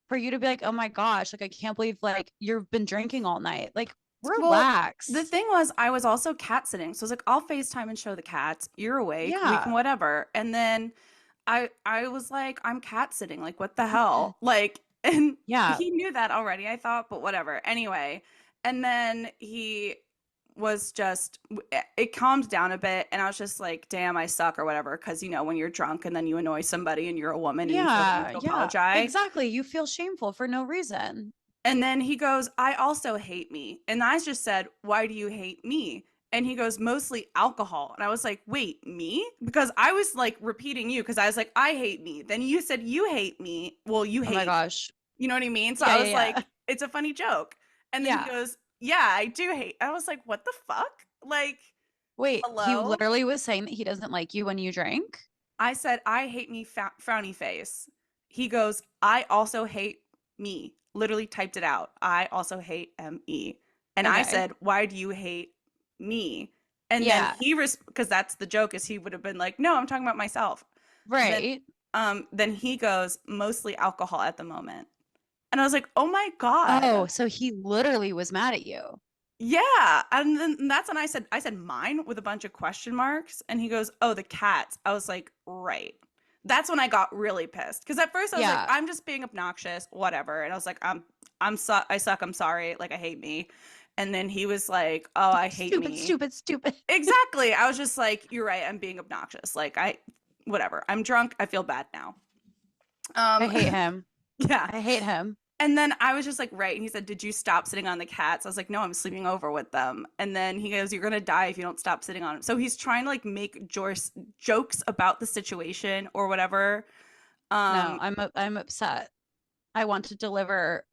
for you to be like, "Oh my gosh, like I can't believe like you've been drinking all night." Like, Well, the relax. thing was, I was also cat sitting. So I was like, I'll FaceTime and show the cats. You're awake. We can Yeah. whatever. And then I was like, I'm cat sitting. Like, what the hell? Like, and Yeah. he knew that already, I thought, but whatever. Anyway, and then he was just it calmed down a bit and I was just like, damn, I suck or whatever. Cause when you're drunk and then you annoy somebody and you're a woman and you feel the need Yeah. to Yeah. apologize. Exactly. You feel shameful for no reason. And then he goes, I also hate me. And I just said, why do you hate me? And he goes, mostly alcohol. And I was like, wait, me? Because I was like repeating you because I was like, I hate me. Then you said, you hate me. Well, you Oh my hate, gosh. you know what I mean? So Yeah. I Yeah. was Yeah. like, it's a funny joke. And then he Yeah. goes, yeah, I do hate. I was like, what the fuck? Like, Wait, he hello? literally was saying that he doesn't like you when you drink. I said, I hate me, frowny face. He goes, I also hate me. Literally typed it out. I also hate me. And I Okay. said, why do you hate me? And then Yeah. because that's the joke, is he would have been like, no, I'm talking about myself. Then, Right. then he goes, mostly alcohol at the moment. And I was like, oh my God. Oh, so he literally was mad at you. Yeah. And then that's when I said mine with a bunch of question marks. And he goes, oh, the cats. I was like, right. That's when I got really pissed. Because at first I was like, Yeah. I'm just being obnoxious, whatever. And I was like, I suck. I'm sorry. Like, I hate me. And then he was like, oh, I hate Stupid, me. stupid, stupid. Exactly. I was just like, you're right. I'm being obnoxious. Like, whatever. I'm drunk. I feel bad now. I Um, hate him. yeah. I hate him. And then I was just like, right. And he said, did you stop sitting on the cats? I was like, no, I'm sleeping over with them. And then he goes, you're going to die if you don't stop sitting on them. So he's trying to like make jokes about the situation or whatever. No, Um, I'm upset. I want to deliver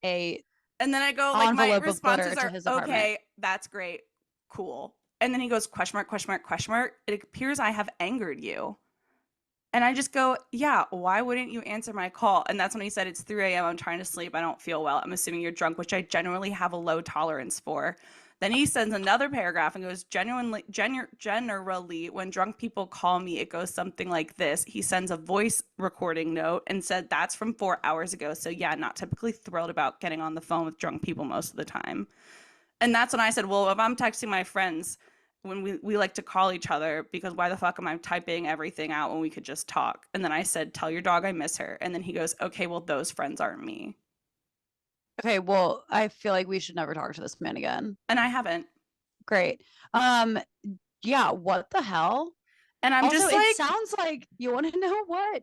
a and then I go, like, my envelope of glitter responses to are, his apartment. okay, that's great. Cool. And then he goes, question mark, question mark, question mark. It appears I have angered you. And I just go, yeah, why wouldn't you answer my call? And that's when he said, it's 3 a.m. I'm trying to sleep. I don't feel well. I'm assuming you're drunk, which I generally have a low tolerance for. Then he sends another paragraph and goes, generally, when drunk people call me, it goes something like this. He sends a voice recording note and said, that's from 4 hours ago. So, yeah, not typically thrilled about getting on the phone with drunk people most of the time. And that's when I said, well, if I'm texting my friends, when we like to call each other, because why the fuck am I typing everything out when we could just talk? And then I said, tell your dog I miss her. And then he goes, okay, well, those friends aren't me. Okay, well, I feel like we should never talk to this man again. And I haven't. Great. Um, yeah, what the hell? And I'm Also, just it like, sounds like you want to know what?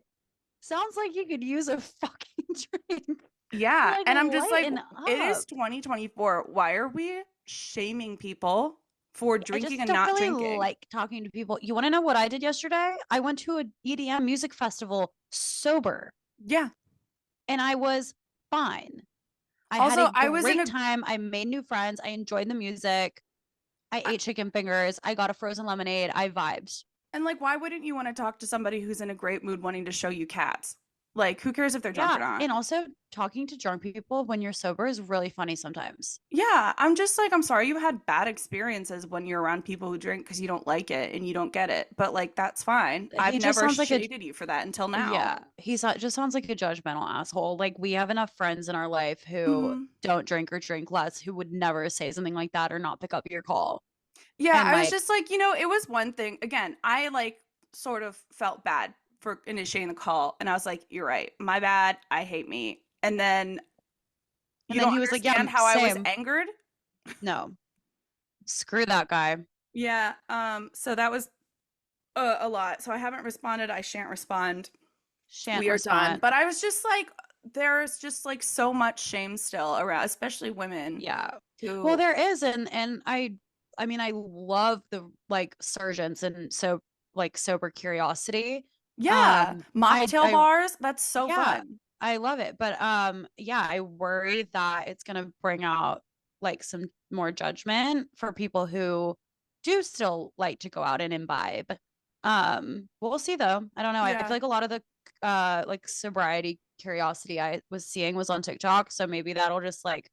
Sounds like you could use a fucking drink. yeah. Like And I'm just like, lighten it is up. 2024. Why are we shaming people for I drinking just and don't not really drinking? like talking to people. You want to know what I did yesterday? I went to an EDM music festival sober Yeah. and I was fine. I had a Also, I was in great a, time. I made new friends. I enjoyed the music. I I- ate chicken fingers. I got a frozen lemonade. I vibed. and like, why wouldn't you want to talk to somebody who's in a great mood wanting to show you cats? Like, who cares if they're drunk or Yeah. not? And also, talking to drunk people when you're sober is really funny sometimes. Yeah, I'm just like, I'm sorry you had bad experiences when you're around people who drink because you don't like it and you don't get it. But like, that's fine. I've He just never sounds like a, shaded you for that until now. yeah, just sounds like a judgmental asshole. Like, we have enough friends in our life who Hmm. don't drink or drink less who would never say something like that or not pick up your call. Yeah, And I was like, just like, it was one thing. Again, I like sort of felt bad for initiating the call. And I was like, you're right. My bad. I hate me. And then and you then don't he was like, yeah, understand how I was same. angered. No, screw that guy. Yeah. So that was a lot. So I haven't responded. I shan't respond. Shan't we are done. respond. But I was just like, there's just like so much shame still around, especially women Yeah. Well, who, there is, and I mean, I love the like surgeons and so like sober curiosity. yeah, mocktail I bars, that's so yeah, fun. I love it. But yeah, I worry that it's gonna bring out like some more judgment for people who do still like to go out and imbibe. We'll see though. I don't know. I feel Yeah. like a lot of the like sobriety curiosity I was seeing was on TikTok, so maybe that'll just like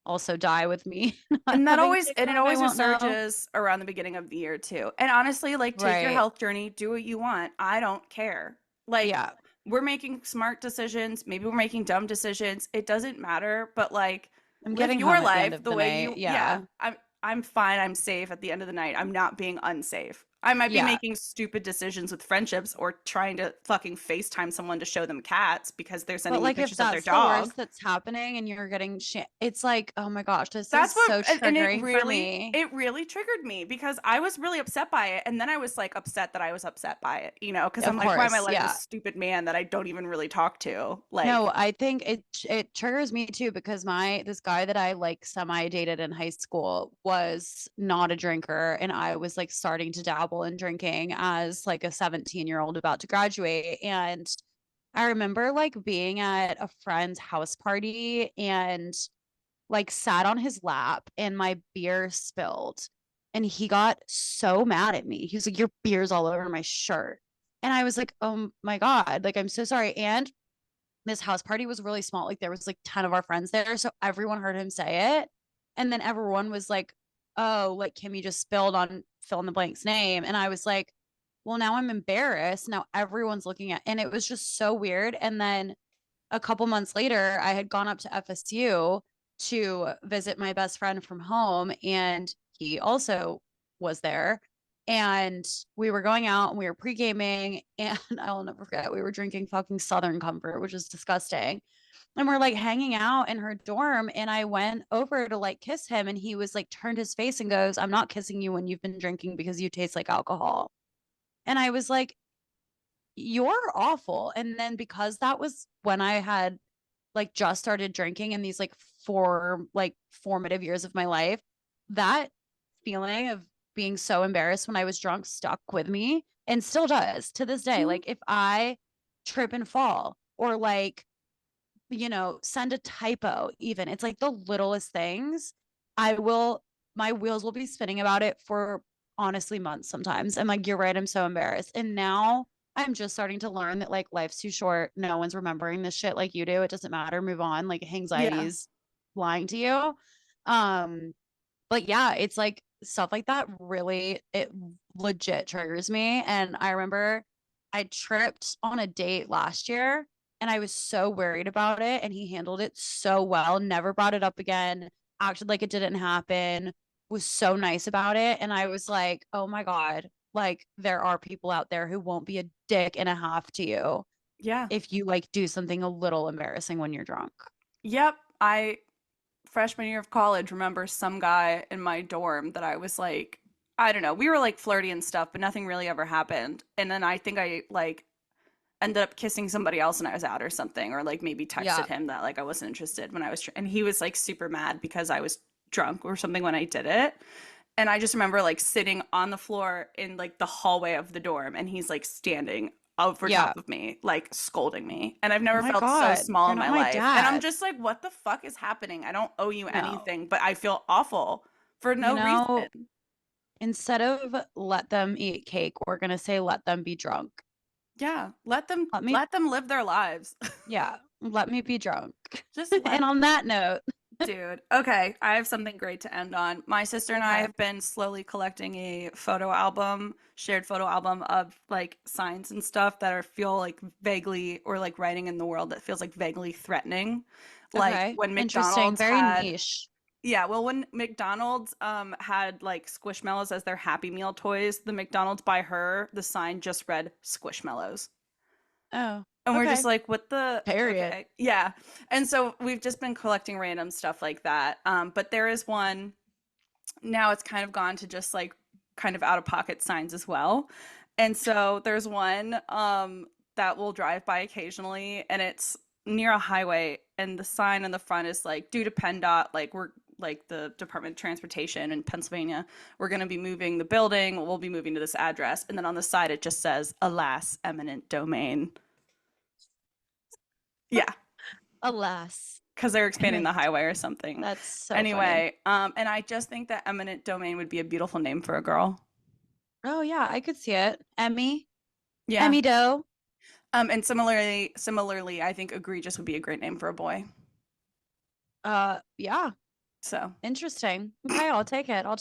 also die with me not And having it TikTok. I always won't know. resurges around the beginning of the year too. And honestly, like take your Right. health journey, do what you want. I don't care. Like Yeah. we're making smart decisions, maybe we're making dumb decisions. It doesn't matter, but like I'm live getting your home at the end life of the the way night. you yeah, Yeah. I'm fine. I'm safe at the end of the night. I'm not being unsafe. I might be Yeah. making stupid decisions with friendships or trying to fucking FaceTime someone to show them cats because they're But sending me like if pictures of their that's the dog. worst that's happening and you're getting it's like, oh my gosh, this is That's what, so and triggering for me. it really triggered me because I was really upset by it. And then I was like upset that I was upset by it, you know, because Of I'm like, why am I course. letting this Yeah. stupid man that I don't even really talk to? No, Like, I think it triggers me too because my this guy that I like semi dated in high school was not a drinker and I was like starting to dabble in drinking as like a 17-year-old about to graduate. And I remember like being at a friend's house party and like sat on his lap and my beer spilled. And he got so mad at me. He was like, your beer's all over my shirt. And I was like, oh my God, like I'm so sorry. And this house party was really small. Like there was like 10 of our friends there. So everyone heard him say it. And then everyone was like, oh, like Kimmy just spilled on fill in the blank's name. And I was like, well, now I'm embarrassed. Now everyone's looking at, and it was just so weird. And then a couple months later, I had gone up to FSU to visit my best friend from home, and he also was there. And we were going out and we were pre gaming, and I'll never forget, we were drinking fucking Southern Comfort, which is disgusting. And we're like hanging out in her dorm, and I went over to like kiss him, and he was like turned his face and goes, I'm not kissing you when you've been drinking because you taste like alcohol. And I was like, you're awful. And then because that was when I had like just started drinking in these like formative years of my life, that feeling of being so embarrassed when I was drunk stuck with me and still does to this day. mhm. Like if I trip and fall or like, send a typo, even it's like the littlest things, I will, my wheels will be spinning about it for honestly months sometimes. I'm like, you're right. I'm so embarrassed. And now I'm just starting to learn that like life's too short. No one's remembering this shit like you do. It doesn't matter. Move on. Like anxiety Yeah. is lying to you. Um, but yeah, it's like stuff like that really, it legit triggers me. And I remember I tripped on a date last year and I was so worried about it. And he handled it so well, never brought it up again, acted like it didn't happen, was so nice about it. And I was like, oh my God, like there are people out there who won't be a dick and a half to you Yeah. if you like do something a little embarrassing when you're drunk. Yep. I freshman year of college remember some guy in my dorm that I was like, I don't know, we were like flirty and stuff, but nothing really ever happened. And then I think I like ended up kissing somebody else when I was out or something, or like maybe texted Yeah. him that like I wasn't interested when I was, and he was like super mad because I was drunk or something when I did it. And I just remember like sitting on the floor in like the hallway of the dorm, and he's like standing over Yeah. top of me, like scolding me. And I've Oh never my felt so God. small You're in not my my life. And I'm dad. just like, what the fuck is happening? I don't owe you No. anything, but I feel awful for You no know, reason. instead of let them eat cake, we're going to say let them be drunk. Yeah, Let me, let them live their lives. yeah, let me be drunk. Just let And on that note, Dude, okay, I have something great to end on. My sister and I okay. have been slowly collecting a photo album, shared photo album of like signs and stuff that are feel like vaguely or like writing in the world that feels like vaguely threatening. Like Okay. when Interesting. McDonald's Very had niche. yeah, well when McDonald's had like Squishmallows as their Happy Meal toys, the McDonald's by her, the sign just read Squishmallows. Oh, And we're just okay. like, what the? Period. Okay. Yeah. And so we've just been collecting random stuff like that. But there is one, now it's kind of gone to just like kind of out of pocket signs as well. And so there's one that will drive by occasionally, and it's near a highway, and the sign on the front is like, due to PennDOT, like we're like the Department of Transportation in Pennsylvania, we're going to be moving the building. We'll be moving to this address, and then on the side it just says, "Alas, eminent domain." Yeah, Alas. because they're expanding the Eminent. highway or something. That's so funny. Anyway, and I just think that eminent domain would be a beautiful name for a girl. Oh yeah, I could see it. Emmy. Yeah. Emmy Doe. And similarly, I think egregious would be a great name for a boy. Yeah. So Interesting. Okay, I'll take it. All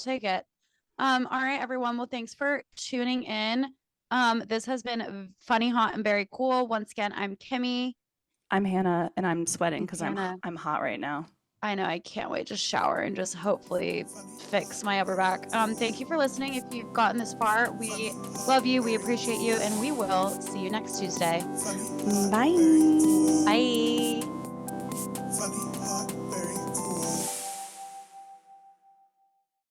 right, everyone. Well, thanks for tuning in. This has been funny, hot, and very cool. Once again, I'm Kimmy. I'm Hannah, and I'm sweating because Hannah. I'm hot right now. I know. I can't wait to shower and just hopefully fix my upper back. Thank you for listening. If you've gotten this far, we love you. We appreciate you, and we will see you next Tuesday. Bye. Bye.